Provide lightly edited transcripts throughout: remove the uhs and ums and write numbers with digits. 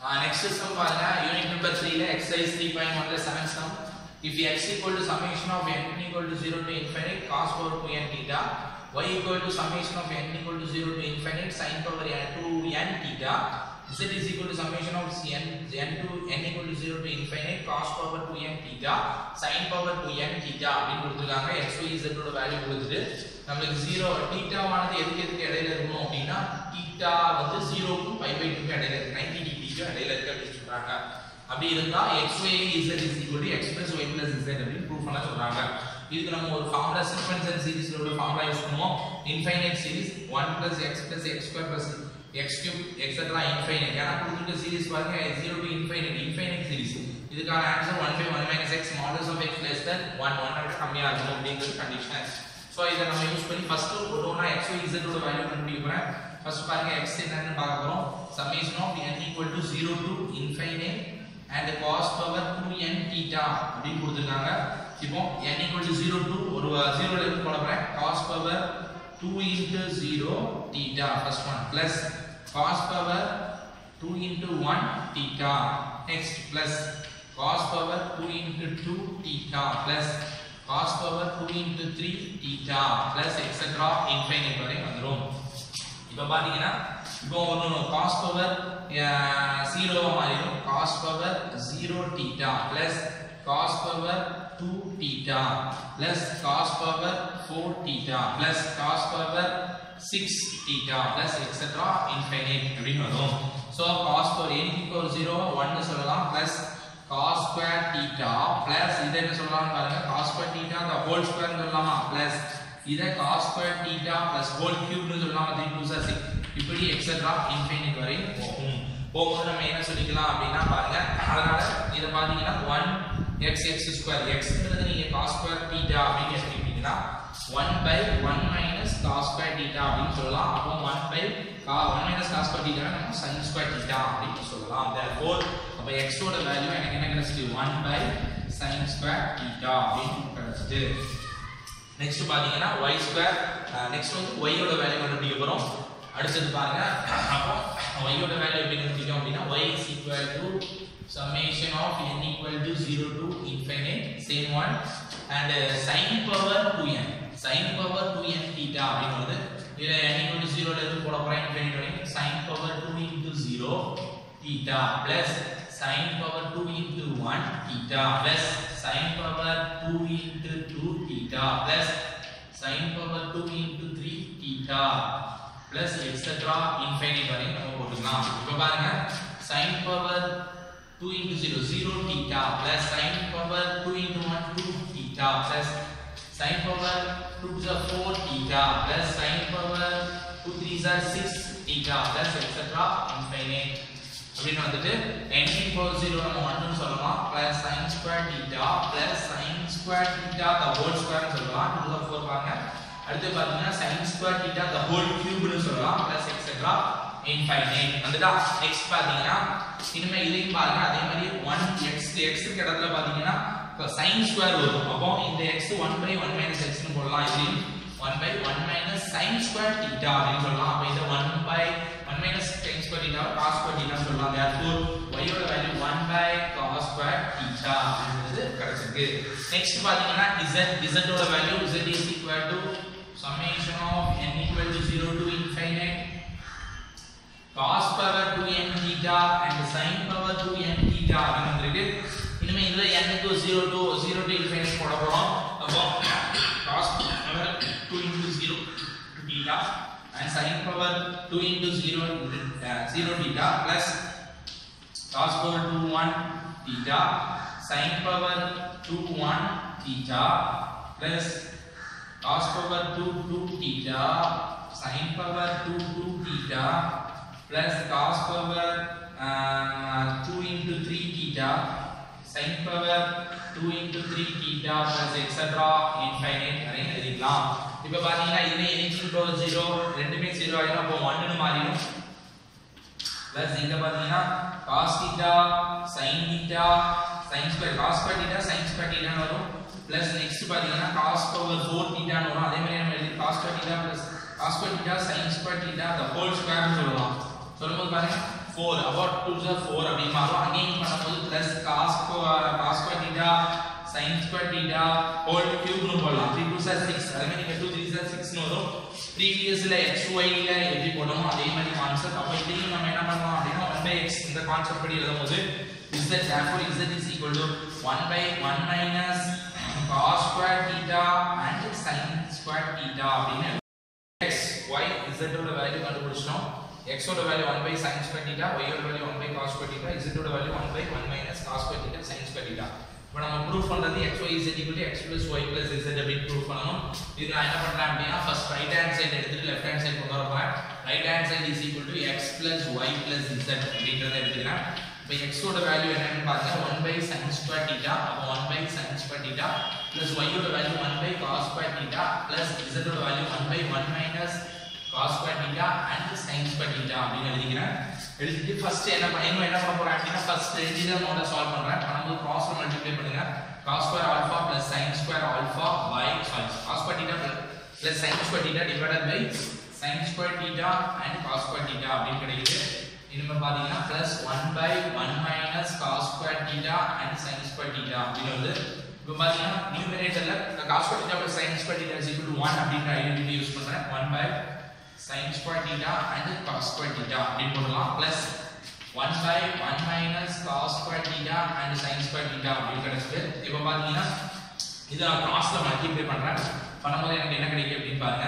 next sum பாருங்க unit number 3 ல exercise 3.1 ல 7 sum if x equal to summation of n equal to 0 to infinite cos power 2n theta y equal to summation of n equal to 0 to infinite sin power 2n theta z is equal to summation of n to n equal to 0 to infinite cos power 2n theta sin power 2n theta அப்படி கொடுத்திருக்காங்க x y z ஓட value கொடுத்துட்டு நமக்கு 0 theta ஆனது எதுக்கு இடையில இருக்கணும் அப்படினா theta வந்து 0 க்கு pi by 2 க்கு இடையில இருக்கு 90 degree க்கு இடையில இருக்கு அப்படி சொல்றாங்க அப்படி இருந்தா x y z is equal to x plus y plus z அப்படி ப்ரூஃப் பண்ண சொல்றாங்க இதுக்கு நம்ம ஒரு ஃபார்முலா சீக்வென்ஸ் அண்ட் சீரிஸ்ல உள்ள ஃபார்முலா யூஸ் பண்ணுவோம் infinite series 1 plus x plus x square plus x cube etc infinite ஏனா கொடுத்திருக்க சீரிஸ் பாருங்க 0 to infinite சீரிஸ் இதுக்கான answer 1 by 1 minus x modulus of x less than 1 விட கம்மியா இருக்கணும் அப்படிங்கிறது கண்டிஷன் சோ இத நம்ம யூஸ் பண்ணி ஃபர்ஸ்ட் ஒருனா x y z ஓட வேல்யூ கண்டுபிடிக்க போறேன் ஃபர்ஸ்ட் பாருங்க x என்னன்னு பார்க்க போறோம் summation of n equal to 0 to infinite and cos power 2n theta அப்படி கொடுத்திருக்காங்க இப்போ n equal to 0 to ஒரு 0 ல இருந்து போட போறேன் cos power 2 into 0 theta first one plus cos power 2 into 1 theta next plus cos power 2 into 2 theta plus cos power 2 into 3 theta plus etc infinite வரை வந்துரும் இப்போ பாத்தீங்கன்னா இப்போ ஒரு cos power 0 மாறிடும் cos power 0 theta plus cos power 2 theta plus cos power 4 theta plus cos power 6 theta plus etc infinite அப்படி வரும் so cos power n equal 0 1 னு சொல்லலாம் plus cos square theta plus இத என்ன சொல்லலாம் பாருங்க cos square theta the whole square னு சொல்லலாமா plus இத cos square theta plus whole cube னு சொல்லலாமா 3 2 6 இப்படி etc infinite வரை போகும் போகும்போது நம்ம என்ன சொல்லிக்கலாம் அப்படினா பாருங்க அதனால இத பாத்தீங்கன்னா 1 x x square x ங்கிறது நீங்க cos square theta அப்படி எடுத்துக்கிட்டீங்கன்னா 1 by 1 minus cos square theta அப்படி சொல்லலாம் அப்போ 1 by 1 minus cos square theta நம்ம sin square theta அப்படி சொல்லலாம் therefore அப்ப x ஓட வேல்யூ எனக்கு என்ன கிடைச்சிது 1 by sin square theta அப்படி கிடைச்சிது நெக்ஸ்ட் பாத்தீங்கன்னா y square நெக்ஸ்ட் வந்து y ஓட வேல்யூ கண்டுபிடிக்க போறோம் அடுத்து பாருங்க அப்போ y ஓட வேல்யூ எப்படி கண்டுபிடிக்கும் அப்படினா y is equal to summation of n equal to 0 to infinite same one and sin power 2n theta அப்படிங்கிறது இதுல n equal to 0 ல இருந்து போட போறேன் infinite வரைக்கும் sin power 2 into 0 theta plus sin power 2 into 1 theta plus sin power 2 into 2 theta plus sin power 2 into 3 theta plus etc infinite வரை நம்ம போட்டுக்கலாம் இப்போ பாருங்க sin power 2 into 0 theta plus sin power 2 into 1 2 theta plus sin power 2 to the 4 theta plus sin power 2 3 are 6 theta plus etc infinite அப்படினு வந்துட்டு n equal 0 நம்ம 1 னு சொல்லலாம் plus sin square theta plus sin square theta the whole square னு சொல்லலாம் 2 to the 4 பாருங்க அடுத்து பாத்தீங்கன்னா sin square theta the whole cube னு சொல்லலாம் plus etc infinite வந்துட்டா நெக்ஸ்ட் பாத்தீங்கன்னா இனிமே இதையும் பாருங்க அதே மாதிரி 1 x க்கு இடத்துல பாத்தீங்கன்னா sin square வரும் அப்போ இந்த x 1 by 1 minus x னு போடலாம் இது 1 by 1 minus sin square theta அப்படி சொல்லலாம் அப்ப இத 1 by 1 minus sin square theta cos square theta சொல்லலாம் therefore y ஓட value 1 by cos square theta அப்படிங்கிறது கிடைச்சிருக்கு நெக்ஸ்ட் பாத்தீங்கன்னா z ஓட value z is equal to summation of n equal to 0 to infinite cos power 2n theta and sin power 2n theta அப்படிங்கிறது இனிமே இதுல n க்கு 0 to infinite போட போறோம் அப்போ cos power 2 into 0 theta and sin power 2 into 0 theta plus cos power 2 1 theta sin power 2 1 theta plus cos power 2 2 theta sin power 2 2 theta plus cos power 2 into 3 theta sin power 2 into 3 theta plus etc infinite வரை எழுதிக்கலாம் இப்போ பாத்தீங்கன்னா இதுல n equal to 0 ரெண்டுமே 0 ஆயிடும் அப்போ 1 னு மாறிடும் plus இங்க பாத்தீங்கன்னா cos theta sin theta sin square cos square theta sin square theta னு வரும் plus next பாத்தீங்கன்னா cos power 4 theta னு வரும் அதே மாதிரி நம்ம எழுதி cos square theta plus cos square theta sin square theta the whole square னு சொல்லலாம் சொல்லும்போது பாருங்க 4 about 2 is 4 அப்படி மாறும் அகைன் பண்ணும்போது plus cos square theta sin square theta whole cube னு போடலாம் 3 2 is 6 அதே மாதிரி நீங்க 2 3 is 6 னு வரும் previously xy ல எப்படி போடணும் அதே மாதிரி கான்செப்ட் அப்ப இதையும் நம்ம என்ன பண்ணலாம் அப்படினா 1/x இந்த கான்செப்ட் படி எழுதும்போது z therefore z is equal to 1/1 minus cos square theta and sin square theta அப்படினு x y z ஓட வேல்யூ கண்டுபிடிச்சோம் x ஓட value 1/sin square theta y ஓட value 1/cos square theta z ஓட value 1/1 minus cos square theta sin square theta இப்போ நம்ம proof பண்றது xy is equal to x plus y plus z அப்படி proof பண்ணனும் இது நான் என்ன பண்றேன் அப்படினா ஃபர்ஸ்ட் ரைட் ஹேண்ட் சைடு எடுத்துட்டு லெஃப்ட் ஹேண்ட் சைடு கொண்டு வரப் போறேன் right hand side is equal to x plus y plus z அப்படிங்கறத எடுத்துக்கிறேன் இப்போ x ஓட வேல்யூ என்னன்னு பாருங்க 1/sin square theta அப்ப 1/sin square theta plus y ஓட value 1/cos square theta plus z ஓட value 1/1 minus cos square theta and sin square theta அப்படினு எழுதிக்கிறேன் எழுதிட்டு ஃபர்ஸ்ட் என்ன பண்ண போறேன் அப்படினா ஃபர்ஸ்ட் ரெண்டு மோட சால்வ் பண்றேன் பண்ணும்போது cross மல்டிப்ளை பண்ணுங்க cos square alpha plus sin square alpha by cos square theta plus sin square theta divided by sin square theta and cos square theta அப்படினு கிடைக்குது இனிமே பாத்தீங்கன்னா plus 1/1 minus cos square theta and sin square theta அப்படினு வந்து இப்போ பாத்தீங்கன்னா நியூமரேட்டர்ல cos square theta plus sin square theta is equal to 1 அப்படிங்கற identity use பண்றேன் 1/sin square theta and cos square theta அப்படி போடலாம் plus 1/1 minus cos square theta and sin square theta அப்படி கிடைச்சது இப்போ பாத்தீங்கன்னா இத நான் கிராஸ்ல மல்டிப்ளை பண்றேன் பண்ணும்போது எனக்கு என்ன கிடைக்கும் அப்படினு பாருங்க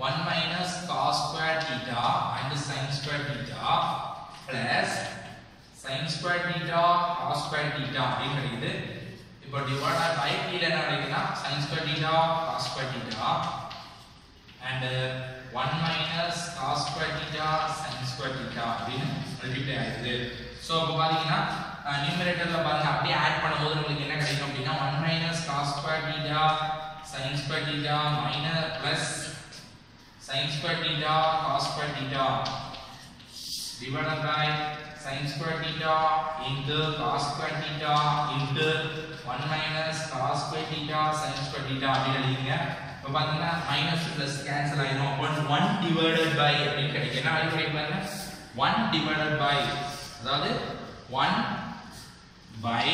1 minus cos square theta and sin square theta plus sin square theta cos square theta அப்படி கிடைக்குது இப்போ divided by கீழ என்ன கிடைக்குதுனா sin square theta cos square theta and 1 minus cos square theta sin square theta அப்படினு multiply ஆயிடுது so அப்ப பாத்தீங்கன்னா நியூமரேட்டர்ல பாருங்க அப்படியே ஆட் பண்ணும்போது உங்களுக்கு என்ன கிடைக்கும் அப்படினா 1 minus cos square theta sin square theta minus plus sin square theta cos square theta divided by sin square theta into cos square theta into 1 minus cos square theta sin square theta அப்படி எழுதிங்க இப்போ பாத்தீங்கன்னா minus plus cancel ஆயிடும் அப்போ 1 divided by அப்படி கிடைக்கும் என்ன value கிடைக்கும் பாருங்க 1 divided by அதாவது 1 by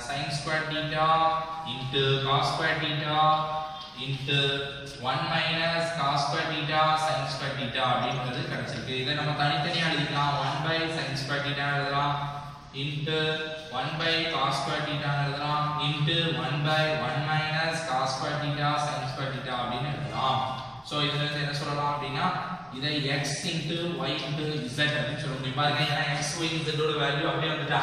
sin square theta into cos square theta into 1 minus cos square theta sin square theta அப்படிங்கிறது கிடைச்சிருக்கு இதை நம்ம தனித்தனியா எழுதிக்கலாம் 1 by sin square theta எழுதலாம் into 1 by cos square theta எழுதலாம் into 1 by 1 minus cos square theta sin square theta அப்படின்னு எழுதலாம் சோ இதுல இருந்து என்ன சொல்லலாம் அப்படினா இதை x into y into z அப்படி சொல்ல முடியும் பாருங்க ஏன்னா x y z ஓட வேல்யூ அப்படியே வந்துட்டா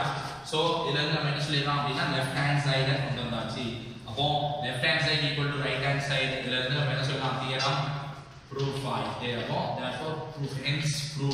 சோ இதுல இருந்து நம்ம என்ன சொல்லலாம் அப்படினா லெஃப்ட் ஹேண்ட் சைடு கொண்டு வந்தாச்சு அப்போ left hand side equal to right hand side இதுல இருந்து நம்ம என்ன சொல்லலாம் தியரம் ப்ரூஃப் ஆயிட்டே அப்போ therefore proof hence proof